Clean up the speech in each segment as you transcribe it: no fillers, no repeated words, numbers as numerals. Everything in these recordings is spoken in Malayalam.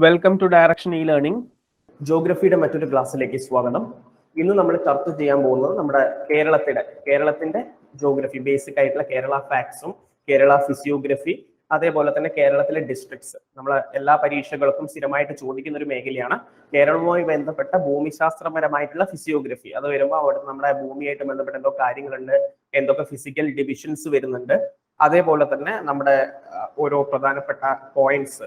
Welcome to direction e learning. ജോഗ്രഫിയുടെ മറ്റൊരു ക്ലാസ്സിലേക്ക് സ്വാഗതം. ഇന്ന് നമ്മൾ ചർച്ച ചെയ്യാൻ പോകുന്നത് നമ്മുടെ കേരളത്തിന്റെ ജോഗ്രഫി, ബേസിക് ആയിട്ടുള്ള കേരള ഫാക്ട്സും കേരള ഫിസിയോഗ്രഫി, അതേപോലെ തന്നെ കേരളത്തിലെ ഡിസ്ട്രിക്ട്സ്. നമ്മൾ എല്ലാ പരീക്ഷകൾക്കും സ്ഥിരമായിട്ട് ചോദിക്കുന്ന ഒരു മേഖലയാണ്. കേരളവുമായി ബന്ധപ്പെട്ട ഭൂമിശാസ്ത്രപരമായിട്ടുള്ള ഫിസിയോഗ്രഫി. അത് വരുമ്പോൾ അവിടെ നമ്മുടെ ഭൂമിയായിട്ട് ബന്ധപ്പെട്ട എന്തോ കാര്യങ്ങളുണ്ട്, എന്തൊക്കെ ഫിസിക്കൽ ഡിവിഷൻസ് വരുന്നുണ്ട്. അതേപോലെ തന്നെ നമ്മുടെ ഓരോ പ്രധാനപ്പെട്ട പോയിന്റ്സ്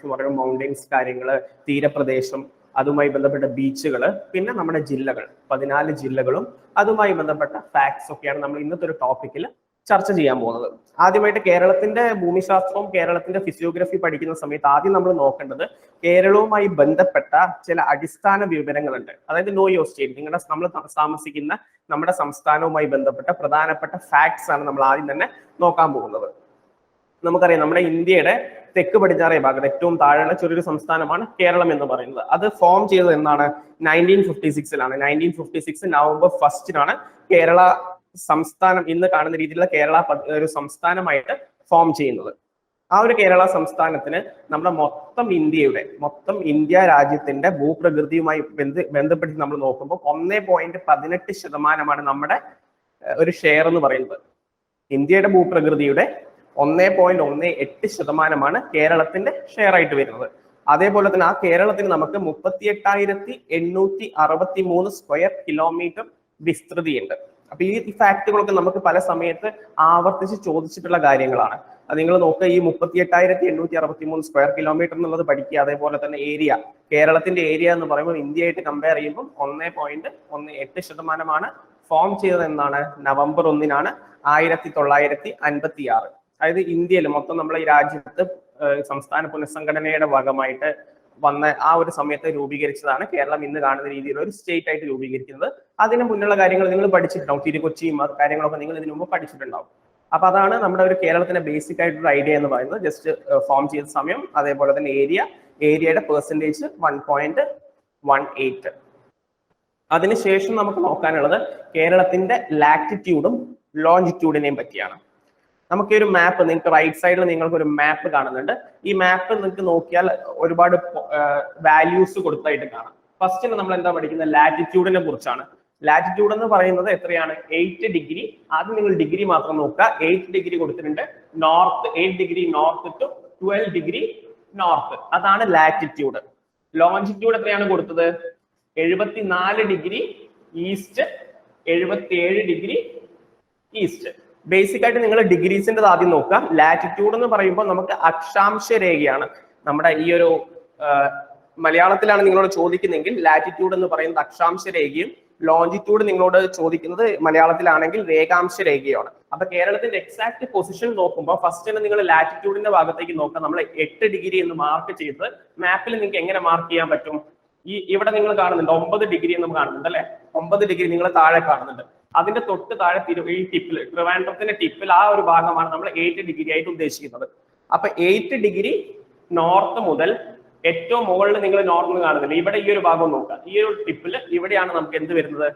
എന്ന് പറയുമ്പോൾ മൗണ്ടൻസ് കാര്യങ്ങൾ, തീരപ്രദേശം, അതുമായി ബന്ധപ്പെട്ട ബീച്ചുകൾ, പിന്നെ നമ്മുടെ ജില്ലകൾ, 14 ജില്ലകളും അതുമായി ബന്ധപ്പെട്ട ഫാക്ട്സ് ഒക്കെയാണ് നമ്മൾ ഇന്നത്തെ ഒരു ടോപ്പിക്കിൽ ചർച്ച ചെയ്യാൻ പോകുന്നത്. ആദ്യമായിട്ട് കേരളത്തിന്റെ ഭൂമിശാസ്ത്രവും കേരളത്തിന്റെ ഫിസിയോഗ്രഫി പഠിക്കുന്ന സമയത്ത് ആദ്യം നമ്മൾ നോക്കേണ്ടത് കേരളവുമായി ബന്ധപ്പെട്ട ചില അടിസ്ഥാന വിവരങ്ങളുണ്ട്. അതായത് നോ യുവർ സ്റ്റേറ്റ്, നമ്മൾ താമസിക്കുന്ന നമ്മുടെ സംസ്ഥാനവുമായി ബന്ധപ്പെട്ട പ്രധാനപ്പെട്ട ഫാക്ട്സ് ആണ് നമ്മൾ ആദ്യം തന്നെ നോക്കാൻ പോകുന്നത്. നമുക്കറിയാം, നമ്മുടെ ഇന്ത്യയുടെ തെക്ക് പടിഞ്ഞാറേ ഭാഗത്ത് ഏറ്റവും താഴെയുള്ള ചെറിയൊരു സംസ്ഥാനമാണ് കേരളം എന്ന് പറയുന്നത്. അത് ഫോം ചെയ്തത് എന്നാണ് 1956-ലാണ്. 1956 നവംബർ 1-നാണ് കേരള സംസ്ഥാനം ഇന്ന് കാണുന്ന രീതിയിലുള്ള കേരള ഒരു സംസ്ഥാനമായിട്ട് ഫോം ചെയ്യുന്നത്. ആ ഒരു കേരള സംസ്ഥാനത്തിന് നമ്മുടെ മൊത്തം ഇന്ത്യ രാജ്യത്തിന്റെ ഭൂപ്രകൃതിയുമായി ബന്ധപ്പെട്ട് നമ്മൾ നോക്കുമ്പോൾ 1.18% നമ്മുടെ ഒരു ഷെയർ എന്ന് പറയുന്നത്. ഇന്ത്യയുടെ ഭൂപ്രകൃതിയുടെ 1.18% കേരളത്തിന്റെ ഷെയർ ആയിട്ട് വരുന്നത്. അതേപോലെ തന്നെ ആ കേരളത്തിന് നമുക്ക് 38,863 സ്ക്വയർ കിലോമീറ്റർ വിസ്തൃതിയുണ്ട്. അപ്പൊ ഈ ഫാക്ടുകളൊക്കെ നമുക്ക് പല സമയത്ത് ആവർത്തിച്ച് ചോദിച്ചിട്ടുള്ള കാര്യങ്ങളാണ്. അത് നിങ്ങൾ നോക്കുക, ഈ 38,863 സ്ക്വയർ കിലോമീറ്റർ എന്നുള്ളത് പഠിക്കുക. അതേപോലെ തന്നെ ഏരിയ, കേരളത്തിന്റെ ഏരിയ എന്ന് പറയുമ്പോൾ ഇന്ത്യയായിട്ട് കമ്പയർ ചെയ്യുമ്പോൾ 1.18% ഫോം ചെയ്തത് എന്നാണ് നവംബർ 1-നാണ് 1956. അതായത് ഇന്ത്യയിൽ മൊത്തം നമ്മളെ ഈ രാജ്യത്ത് സംസ്ഥാന പുനഃസംഘടനയുടെ ഭാഗമായിട്ട് വന്ന ആ ഒരു സമയത്ത് രൂപീകരിച്ചതാണ് കേരളം ഇന്ന് കാണുന്ന രീതിയിലുള്ള ഒരു സ്റ്റേറ്റ് ആയിട്ട് രൂപീകരിക്കുന്നത്. അതിന് മുന്നുള്ള കാര്യങ്ങൾ നിങ്ങൾ പഠിച്ചിട്ടുണ്ടാവും, തിരുക്കൊച്ചിയും അത് കാര്യങ്ങളൊക്കെ നിങ്ങൾ ഇതിനു മുമ്പ് പഠിച്ചിട്ടുണ്ടാവും. അപ്പൊ അതാണ് നമ്മുടെ ഒരു കേരളത്തിന്റെ ബേസിക് ആയിട്ടുള്ള ഐഡിയ എന്ന് പറയുന്നത്. ജസ്റ്റ് ഫോം ചെയ്ത സമയം, അതേപോലെ തന്നെ ഏരിയയുടെ പെർസെന്റേജ് 1.18. അതിനുശേഷം നമുക്ക് നോക്കാനുള്ളത് കേരളത്തിന്റെ ലാറ്റിറ്റ്യൂഡും ലോഞ്ചിറ്റ്യൂഡിനെയും പറ്റിയാണ്. നമുക്ക് ഒരു മാപ്പ്, നിങ്ങൾക്ക് റൈറ്റ് സൈഡിൽ നിങ്ങൾക്ക് ഒരു മാപ്പ് കാണുന്നുണ്ട്. ഈ മാപ്പ് നിങ്ങൾക്ക് നോക്കിയാൽ ഒരുപാട് വാല്യൂസ് കൊടുത്തായിട്ട് കാണാം. ഫസ്റ്റ് നമ്മൾ എന്താ പഠിക്കുന്നത്? ലാറ്റിറ്റ്യൂഡിനെ കുറിച്ചാണ്. ലാറ്റിറ്റ്യൂഡ് എന്ന് പറയുന്നത് എത്രയാണ്? 8 ഡിഗ്രി. ആദ്യം നിങ്ങൾ ഡിഗ്രി മാത്രം നോക്കുക. 8 ഡിഗ്രി കൊടുത്തിട്ടുണ്ട് north, 8 degree north to 12 degree north. അതാണ് ലാറ്റിറ്റ്യൂഡ്. ലോഞ്ചിറ്റ്യൂഡ് എത്രയാണ് കൊടുത്തത്? 74 degree east, 77 degree east. Basic ആയിട്ട് നിങ്ങൾ ഡിഗ്രീസിന്റെ ആദ്യം നോക്കുക. ലാറ്റിറ്റ്യൂഡ് എന്ന് പറയുമ്പോൾ നമുക്ക് അക്ഷാംശ രേഖയാണ്. നമ്മുടെ ഈ ഒരു മലയാളത്തിലാണ് നിങ്ങളോട് ചോദിക്കുന്നെങ്കിൽ ലാറ്റിറ്റ്യൂഡ് എന്ന് പറയുന്നത് അക്ഷാംശ രേഖയും, ലോഞ്ചിറ്റ്യൂഡ് നിങ്ങളോട് ചോദിക്കുന്നത് മലയാളത്തിലാണെങ്കിൽ രേഖാംശ രേഖയാണ്. അപ്പൊ കേരളത്തിന്റെ എക്സാക്ട് പൊസിഷൻ നോക്കുമ്പോൾ ഫസ്റ്റ് തന്നെ നിങ്ങൾ ലാറ്റിറ്റ്യൂഡിന്റെ ഭാഗത്തേക്ക് നോക്കുക. നമ്മൾ 8 ഡിഗ്രി എന്ന് മാർക്ക് ചെയ്തത് മാപ്പിൽ നിങ്ങൾക്ക് എങ്ങനെ മാർക്ക് ചെയ്യാൻ പറ്റും? ഇവിടെ നിങ്ങൾ കാണുന്നുണ്ട് 9 ഡിഗ്രി എന്ന് കാണുന്നുണ്ട് അല്ലെ? 9 ഡിഗ്രി നിങ്ങൾ താഴെ കാണുന്നുണ്ട്. അതിന്റെ തൊട്ട് താഴെ ഈ ടിപ്പിൽ, ട്രിവാൻഡ്രത്തിന്റെ ടിപ്പിൽ ആ ഒരു ഭാഗമാണ് നമ്മൾ 8 ഡിഗ്രി ആയിട്ട് ഉദ്ദേശിക്കുന്നത്. അപ്പൊ 8 ഡിഗ്രി നോർത്ത് മുതൽ ഏറ്റവും മുകളിൽ നിങ്ങൾ നോർത്ത് കാണുന്നില്ല, ഇവിടെ ഈ ഒരു ഭാഗം നോക്കുക. ഈ ഒരു ടിപ്പിൽ ഇവിടെയാണ് നമുക്ക് എന്ത് വരുന്നത്?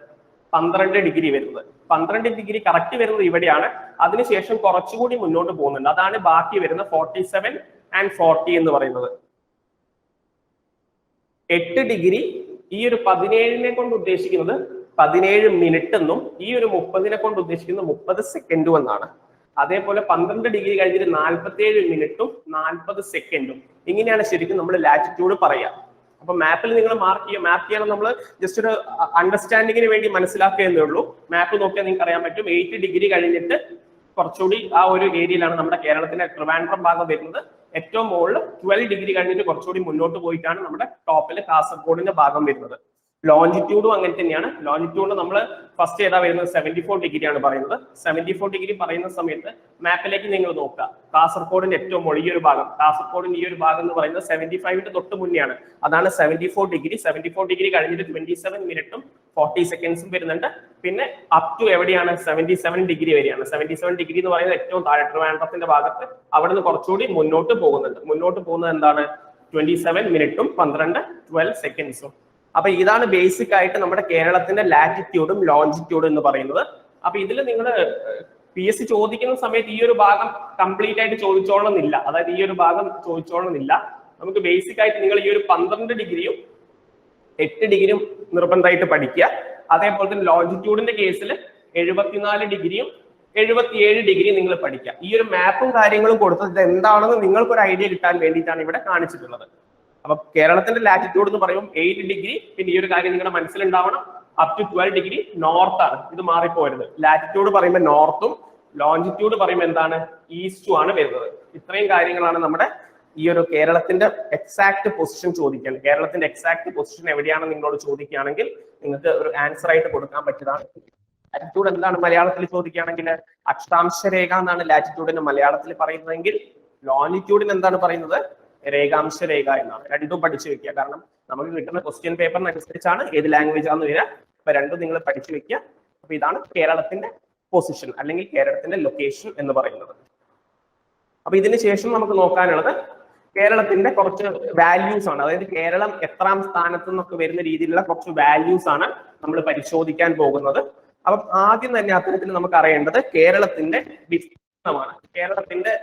12 ഡിഗ്രി വരുന്നത്. 12 ഡിഗ്രി കറക്റ്റ് വരുന്നത് ഇവിടെയാണ്. അതിനുശേഷം കുറച്ചുകൂടി മുന്നോട്ട് പോകുന്നുണ്ട്. അതാണ് ബാക്കി വരുന്ന 47 and 40 എന്ന് പറയുന്നത്. 8 ഡിഗ്രി ഈ ഒരു 17നെ കൊണ്ട് ഉദ്ദേശിക്കുന്നത് 17 മിനിറ്റ് എന്നും ഈ ഒരു 30നെ കൊണ്ട് ഉദ്ദേശിക്കുന്നത് 30 സെക്കൻഡും എന്നാണ്. അതേപോലെ 12 ഡിഗ്രി കഴിഞ്ഞിട്ട് 47 മിനിറ്റും 40 സെക്കൻഡും. ഇങ്ങനെയാണ് ശരിക്കും നമ്മൾ ലാറ്റിറ്റ്യൂഡ് പറയാം. അപ്പൊ മാപ്പിൽ നിങ്ങൾ മാർക്ക് ചെയ്യാൻ നമ്മൾ ജസ്റ്റ് ഒരു അണ്ടർസ്റ്റാൻഡിങ്ങിന് വേണ്ടി മനസ്സിലാക്കുക എന്നേ ഉള്ളൂ. മാപ്പ് നോക്കിയാൽ നിങ്ങൾക്ക് അറിയാൻ പറ്റും 8 ഡിഗ്രി കഴിഞ്ഞിട്ട് കുറച്ചുകൂടി ആ ഒരു ഏരിയയിലാണ് നമ്മുടെ കേരളത്തിന്റെ ട്രിവാൻഡ്രം ഭാഗം വരുന്നത്. ഏറ്റവും മുകളിൽ 12 ഡിഗ്രി കഴിഞ്ഞിട്ട് കുറച്ചുകൂടി മുന്നോട്ട് പോയിട്ടാണ് നമ്മുടെ ടോപ്പിൽ കാസർഗോഡിന്റെ ഭാഗം വരുന്നത്. ലോഞ്ചിറ്റ്യൂഡും അങ്ങനെ തന്നെയാണ്. ലോഞ്ചിറ്റ്യൂഡ് നമ്മൾ ഫസ്റ്റ് ഏതാ വരുന്നത്? 74 ഡിഗ്രിയാണ് പറയുന്നത്. 74 ഡിഗ്രി പറയുന്ന സമയത്ത് മാപ്പിലേക്ക് നിങ്ങൾ നോക്കുക. കാസർഗോഡിന്റെ ഏറ്റവും മുകളിൽ ഈ ഒരു ഭാഗം, കാസർഗോഡിന്റെ ഈ ഒരു ഭാഗം എന്ന് പറയുന്നത് 75ന്റെ തൊട്ട് മുന്നെയാണ്. അതാണ് 74 ഡിഗ്രി. 74 ഡിഗ്രി കഴിഞ്ഞിട്ട് 27 മിനിറ്റും 40 സെക്കൻഡ്സും വരുന്നുണ്ട്. പിന്നെ അപ് ടു എവിടെയാണ്? 77 ഡിഗ്രി വരെയാണ്. 77 ഡിഗ്രി എന്ന് പറയുന്നത് ഏറ്റവും താഴെ ട്രിവാൻഡ്രത്തിന്റെ ഭാഗത്ത്. അവിടെ നിന്ന് കുറച്ചുകൂടി മുന്നോട്ട് പോകുന്നുണ്ട്. മുന്നോട്ട് പോകുന്നത് എന്താണ്? 27 മിനിറ്റും 12 സെക്കൻഡ്സും. അപ്പൊ ഇതാണ് ബേസിക് ആയിട്ട് നമ്മുടെ കേരളത്തിന്റെ ലാറ്റിറ്റ്യൂഡും ലോഞ്ചിറ്റ്യൂഡും എന്ന് പറയുന്നത്. അപ്പൊ ഇതിൽ നിങ്ങൾ PSC ചോദിക്കുന്ന സമയത്ത് ഈ ഒരു ഭാഗം കംപ്ലീറ്റ് ആയിട്ട് ചോദിച്ചോളണമെന്നില്ല. അതായത് ഈ ഒരു ഭാഗം ചോദിച്ചോളണമെന്നില്ല. നമുക്ക് ബേസിക് ആയിട്ട് നിങ്ങൾ ഈ ഒരു 12 ഡിഗ്രിയും 8 ഡിഗ്രിയും നിർബന്ധമായിട്ട് പഠിക്കുക. അതേപോലെ തന്നെ ലോഞ്ചിറ്റ്യൂഡിന്റെ കേസിൽ 74 ഡിഗ്രിയും 77 ഡിഗ്രി നിങ്ങൾ പഠിക്കുക. ഈ ഒരു മാപ്പും കാര്യങ്ങളും കൊടുത്തത് എന്താണെന്ന് നിങ്ങൾക്ക് ഒരു ഐഡിയ കിട്ടാൻ വേണ്ടിയിട്ടാണ് ഇവിടെ കാണിച്ചിട്ടുള്ളത്. അപ്പൊ കേരളത്തിന്റെ ലാറ്റിറ്റ്യൂഡ് എന്ന് പറയുമ്പോൾ 8 ഡിഗ്രി, പിന്നെ ഈ ഒരു കാര്യം നിങ്ങളുടെ മനസ്സിലുണ്ടാവണം, അപ് ടു 12 ഡിഗ്രി നോർത്ത് ആണ്. ഇത് മാറിപ്പോരുത്. ലാറ്റിറ്റ്യൂഡ് പറയുമ്പോൾ നോർത്തും ലോഞ്ചിറ്റ്യൂഡ് പറയുമ്പോൾ എന്താണ്, ഈസ്റ്റും ആണ് വരുന്നത്. ഇത്രയും കാര്യങ്ങളാണ് നമ്മുടെ ഈ ഒരു കേരളത്തിന്റെ എക്സാക്ട് പൊസിഷൻ ചോദിക്കാൻ. കേരളത്തിന്റെ എക്സാക്ട് പൊസിഷൻ എവിടെയാണെന്ന് നിങ്ങളോട് ചോദിക്കുകയാണെങ്കിൽ നിങ്ങൾക്ക് ഒരു ആൻസർ ആയിട്ട് കൊടുക്കാൻ പറ്റിയതാണ്. ലാറ്റിറ്റ്യൂഡ് എന്താണ് മലയാളത്തിൽ ചോദിക്കുകയാണെങ്കിൽ അക്ഷാംശരേഖ എന്നാണ് ലാറ്റിറ്റ്യൂഡിന് മലയാളത്തിൽ പറയുന്നതെങ്കിൽ ലോഞ്ചിറ്റ്യൂഡിന് എന്താണ് പറയുന്നത്, രേഖാംശ രേഖ എന്നാണ്. രണ്ടും പഠിച്ചു വെക്കുക. കാരണം നമുക്ക് കിട്ടുന്ന ക്വസ്റ്റ്യൻ പേപ്പറിനനുസരിച്ചാണ് ഏത് ലാംഗ്വേജ് ആണെന്ന് വരിക. അപ്പൊ രണ്ടും നിങ്ങൾ പഠിച്ചു വെക്കുക. അപ്പൊ ഇതാണ് കേരളത്തിന്റെ പൊസിഷൻ അല്ലെങ്കിൽ കേരളത്തിന്റെ ലൊക്കേഷൻ എന്ന് പറയുന്നത്. അപ്പൊ ഇതിന് ശേഷം നമുക്ക് നോക്കാനുള്ളത് കേരളത്തിന്റെ കുറച്ച് വാല്യൂസ് ആണ്. അതായത് കേരളം എത്രാം സ്ഥാനത്ത് നിന്നൊക്കെ വരുന്ന രീതിയിലുള്ള കുറച്ച് വാല്യൂസ് ആണ് നമ്മൾ പരിശോധിക്കാൻ പോകുന്നത്. അപ്പൊ ആദ്യം തന്നെ അത്തരത്തിൽ നമുക്ക് അറിയേണ്ടത് കേരളത്തിന്റെ വിസ്തീർണമാണ്. കേരളത്തിന്റെ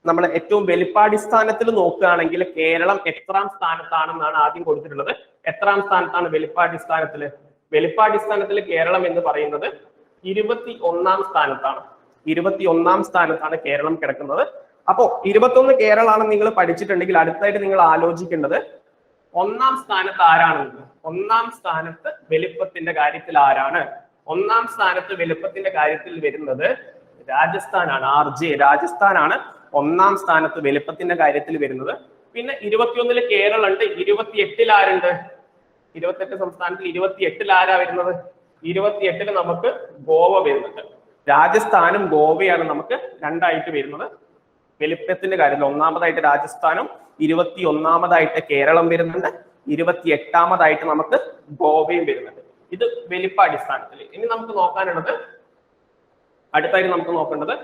നമ്മൾ ഏറ്റവും വലിപ്പാടിസ്ഥാനത്തിൽ നോക്കുകയാണെങ്കിൽ കേരളം എത്രാം സ്ഥാനത്താണെന്നാണ് ആദ്യം കൊടുത്തിട്ടുള്ളത്. എത്രാം സ്ഥാനത്താണ് വലിപ്പാടിസ്ഥാനത്തിൽ? വലിപ്പാടിസ്ഥാനത്തിൽ കേരളം എന്ന് പറയുന്നത് 21 സ്ഥാനത്താണ്. 21 സ്ഥാനത്താണ് കേരളം കിടക്കുന്നത്. അപ്പോ 21 കേരളാണെന്ന് നിങ്ങൾ പഠിച്ചിട്ടുണ്ടെങ്കിൽ അടുത്തായിട്ട് നിങ്ങൾ ആലോചിക്കേണ്ടത് 1ാം സ്ഥാനത്ത് ആരാണെന്ന്. 1ാം സ്ഥാനത്ത് വലിപ്പത്തിന്റെ കാര്യത്തിൽ ആരാണ്? 1ാം സ്ഥാനത്ത് വലിപ്പത്തിന്റെ കാര്യത്തിൽ വരുന്നത് രാജസ്ഥാനാണ്. രാജസ്ഥാനാണ് 1ാം സ്ഥാനത്ത് വലിപ്പത്തിന്റെ കാര്യത്തിൽ വരുന്നത്. പിന്നെ 21 കേരളം ഉണ്ട്. 28 ആരുണ്ട്? 28 സംസ്ഥാനത്തിൽ 28 ആരാ വരുന്നത്? 28 നമുക്ക് ഗോവ വരുന്നുണ്ട്. രാജസ്ഥാനും ഗോവയാണ് നമുക്ക് രണ്ടായിട്ട് വരുന്നത് വലിപ്പത്തിന്റെ കാര്യത്തിൽ. 1ാമതായിട്ട് രാജസ്ഥാനും 21ാമതായിട്ട് കേരളം വരുന്നുണ്ട്. 28ാമതായിട്ട് നമുക്ക് ഗോവയും വരുന്നുണ്ട്. ഇത് വലിപ്പാടിസ്ഥാനത്തിൽ. ഇനി നമുക്ക് നോക്കാനുള്ളത്, അടുത്തായിട്ട് നമുക്ക് നോക്കേണ്ടത്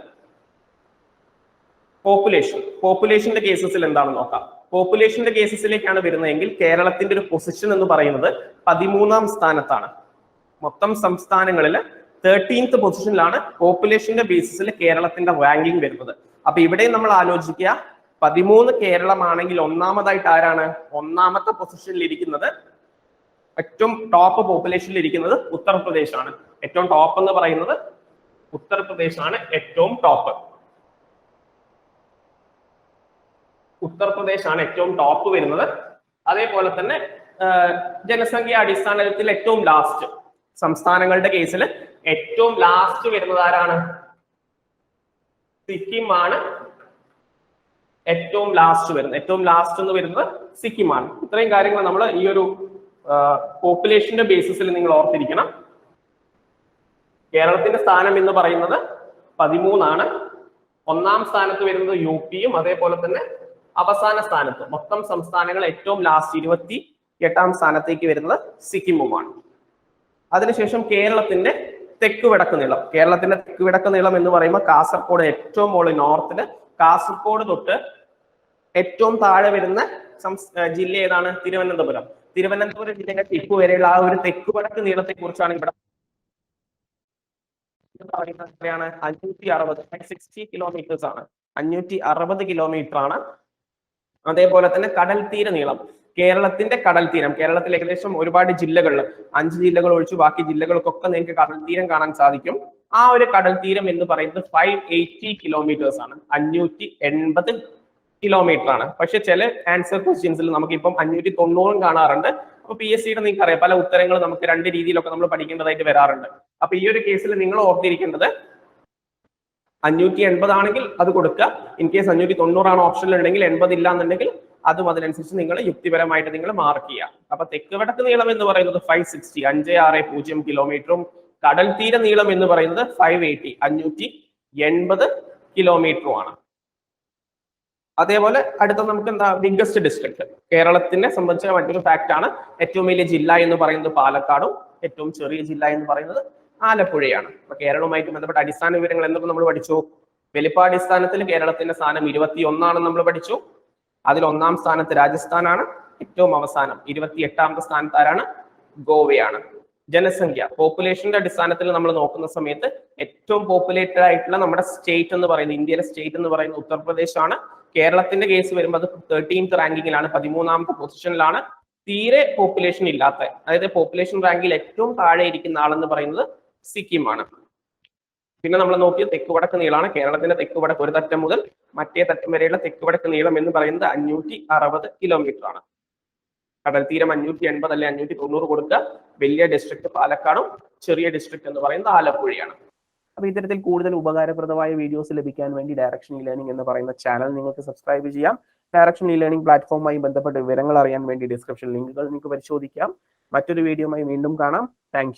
പോപ്പുലേഷന്റെ കേസസിൽ എന്താണെന്ന് നോക്കാം. പോപ്പുലേഷന്റെ കേസസിലേക്കാണ് വരുന്നതെങ്കിൽ കേരളത്തിന്റെ ഒരു പൊസിഷൻ എന്ന് പറയുന്നത് 13ാം സ്ഥാനത്താണ്. മൊത്തം സംസ്ഥാനങ്ങളിൽ 13th പൊസിഷനിലാണ് പോപ്പുലേഷന്റെ ബേസിസിൽ കേരളത്തിന്റെ റാങ്കിങ് വരുന്നത്. അപ്പൊ ഇവിടെ നമ്മൾ ആലോചിക്കുക, 13 കേരളമാണെങ്കിൽ 1ാമതായിട്ട് ആരാണ്? 1ാമത്തെ പൊസിഷനിൽ ഇരിക്കുന്നത്, ഏറ്റവും ടോപ്പ് പോപ്പുലേഷനിൽ ഇരിക്കുന്നത് ഉത്തർപ്രദേശ് ആണ്. ഏറ്റവും ടോപ്പ് എന്ന് പറയുന്നത് ഉത്തർപ്രദേശ് ആണ്. ഏറ്റവും ടോപ്പ് ഉത്തർപ്രദേശ് ആണ് ഏറ്റവും ടോപ്പ് വരുന്നത്. അതേപോലെ തന്നെ ജനസംഖ്യ അടിസ്ഥാനത്തിൽ ഏറ്റവും ലാസ്റ്റ്, സംസ്ഥാനങ്ങളുടെ കേസിൽ ഏറ്റവും ലാസ്റ്റ് വരുന്നത് ആരാണ്? സിക്കിം ആണ് ഏറ്റവും ലാസ്റ്റ് വരുന്നത്. ഏറ്റവും ലാസ്റ്റ് എന്ന് വരുന്നത് സിക്കിം ആണ്. ഇത്രയും കാര്യങ്ങൾ നമ്മൾ ഈ ഒരു പോപ്പുലേഷന്റെ ബേസിസിൽ നിങ്ങൾ ഓർത്തിരിക്കണം. കേരളത്തിന്റെ സ്ഥാനം എന്ന് പറയുന്നത് 13 ആണ്. 1ാം സ്ഥാനത്ത് വരുന്നത് UPയും അതേപോലെ തന്നെ അവസാന സ്ഥാനത്ത് മൊത്തം സംസ്ഥാനങ്ങൾ ഏറ്റവും ലാസ്റ്റ് 28ാം സ്ഥാനത്തേക്ക് വരുന്നത് സിക്കിമുമാണ്. അതിനുശേഷം കേരളത്തിന്റെ തെക്ക് വടക്ക് നീളം. കേരളത്തിന്റെ തെക്ക് വടക്ക് നീളം എന്ന് പറയുമ്പോൾ കാസർഗോഡ് ഏറ്റവും മുകളിൽ നോർത്തില്, കാസർഗോഡ് തൊട്ട് ഏറ്റവും താഴെ വരുന്ന ജില്ല ഏതാണ്? തിരുവനന്തപുരം. തിരുവനന്തപുരം ജില്ലയുടെ തെക്ക് വരെയുള്ള ആ ഒരു തെക്ക് വടക്ക് നീളത്തെ കുറിച്ചാണ് ഇവിടെ 560 കിലോമീറ്റേഴ്സ് ആണ്. 560 കിലോമീറ്റർ ആണ്. അതേപോലെ തന്നെ കടൽ തീര നീളം. കേരളത്തിന്റെ കടൽ തീരം, കേരളത്തിൽ ഏകദേശം ഒരുപാട് ജില്ലകളിൽ, 5 ജില്ലകൾ ഒഴിച്ച് ബാക്കി ജില്ലകൾക്കൊക്കെ നിങ്ങൾക്ക് കടൽ തീരം കാണാൻ സാധിക്കും. ആ ഒരു കടൽ തീരം എന്ന് പറയുന്നത് 580 കിലോമീറ്റേഴ്സ് ആണ്. 580 കിലോമീറ്റർ ആണ്. പക്ഷെ ചില ആൻസർ ക്വസ്റ്റ്യൻസിൽ നമുക്ക് ഇപ്പം 590 കാണാറുണ്ട്. അപ്പൊ PSCയുടെ നിങ്ങൾക്ക് അറിയാം, പല ഉത്തരങ്ങൾ നമുക്ക് 2 രീതിയിലൊക്കെ നമ്മൾ പഠിക്കേണ്ടതായിട്ട് വരാറുണ്ട്. അപ്പൊ ഈ ഒരു കേസിൽ നിങ്ങൾ ഓർത്തിരിക്കേണ്ടത് 580 ആണെങ്കിൽ അത് കൊടുക്കുക. ഇൻ കേസ് 590 ആണ് ഓപ്ഷനിൽ ഉണ്ടെങ്കിൽ, 80 ഇല്ല എന്നുണ്ടെങ്കിൽ അതും അതിനനുസരിച്ച് നിങ്ങൾ യുക്തിപരമായിട്ട് നിങ്ങൾ മാർക്ക് ചെയ്യുക. അപ്പൊ തെക്ക് വടക്ക് നീളം എന്ന് പറയുന്നത് 560 കിലോമീറ്ററും കടൽ തീര നീളം എന്ന് പറയുന്നത് 580 കിലോമീറ്ററുമാണ്. അതേപോലെ അടുത്ത നമുക്ക് എന്താ, ബിഗ്ഗസ്റ്റ് ഡിസ്ട്രിക്ട്. കേരളത്തിനെ സംബന്ധിച്ച മറ്റൊരു ഫാക്ട് ആണ്. ഏറ്റവും വലിയ ജില്ല എന്ന് പറയുന്നത് പാലക്കാടും ഏറ്റവും ചെറിയ ജില്ല എന്ന് പറയുന്നത് ആലപ്പുഴയാണ്. അപ്പൊ കേരളവുമായിട്ട് ബന്ധപ്പെട്ട അടിസ്ഥാന വിവരങ്ങൾ എന്തൊക്കെ നമ്മൾ പഠിച്ചു? വലിപ്പാടിസ്ഥാനത്തിൽ കേരളത്തിന്റെ സ്ഥാനം 21 ആണെന്ന് നമ്മൾ പഠിച്ചു. അതിൽ 1ാം സ്ഥാനത്ത് രാജസ്ഥാനാണ്. ഏറ്റവും അവസാനം 28ാമത്തെ സ്ഥാനത്ത് ആരാണ്? ഗോവയാണ്. ജനസംഖ്യ, പോപ്പുലേഷന്റെ അടിസ്ഥാനത്തിൽ നമ്മൾ നോക്കുന്ന സമയത്ത് ഏറ്റവും പോപ്പുലേറ്റഡ് ആയിട്ടുള്ള നമ്മുടെ സ്റ്റേറ്റ് എന്ന് പറയുന്നത്, ഇന്ത്യയിലെ സ്റ്റേറ്റ് എന്ന് പറയുന്നത് ഉത്തർപ്രദേശ് ആണ്. കേരളത്തിന്റെ കേസ് വരുമ്പോൾ അത് 13th റാങ്കിങ്ങിലാണ്, 13ാമത്തെ പൊസിഷനിലാണ്. തീരെ പോപ്പുലേഷൻ ഇല്ലാത്ത, അതായത് പോപ്പുലേഷൻ റാങ്കിൽ ഏറ്റവും താഴെ ഇരിക്കുന്ന ആളെന്ന് പറയുന്നത് സിക്കിമാണ്. പിന്നെ നമ്മൾ നോക്കിയ തെക്ക് വടക്ക് നീളമാണ്. കേരളത്തിന്റെ തെക്ക് വടക്ക് ഒരു തറ്റം മുതൽ മറ്റേ തറ്റം വരെയുള്ള തെക്ക് വടക്ക് നീളം എന്ന് പറയുന്നത് 560 കിലോമീറ്റർ ആണ്. കടൽ തീരം 580 അല്ലെ 590 കൊടുക്കുക. വലിയ ഡിസ്ട്രിക്ട് പാലക്കാടും ചെറിയ ഡിസ്ട്രിക്ട് എന്ന് പറയുന്നത് ആലപ്പുഴയാണ്. അപ്പൊ ഇത്തരത്തിൽ കൂടുതൽ ഉപകാരപ്രദമായ വീഡിയോസ് ലഭിക്കാൻ വേണ്ടി ഡയറക്ഷൻ ഇ ലേണിംഗ് എന്ന് പറയുന്ന ചാനൽ നിങ്ങൾക്ക് സബ്സ്ക്രൈബ് ചെയ്യാം. ഡയറക്ഷൻ ഇ ലേണിംഗ് പ്ലാറ്റ്ഫോമുമായി ബന്ധപ്പെട്ട വിവരങ്ങൾ അറിയാൻ വേണ്ടി ഡിസ്ക്രിപ്ഷൻ ലിങ്കുകൾ നിങ്ങൾക്ക് പരിശോധിക്കാം. മറ്റൊരു വീഡിയോയുമായി വീണ്ടും കാണാം. താങ്ക്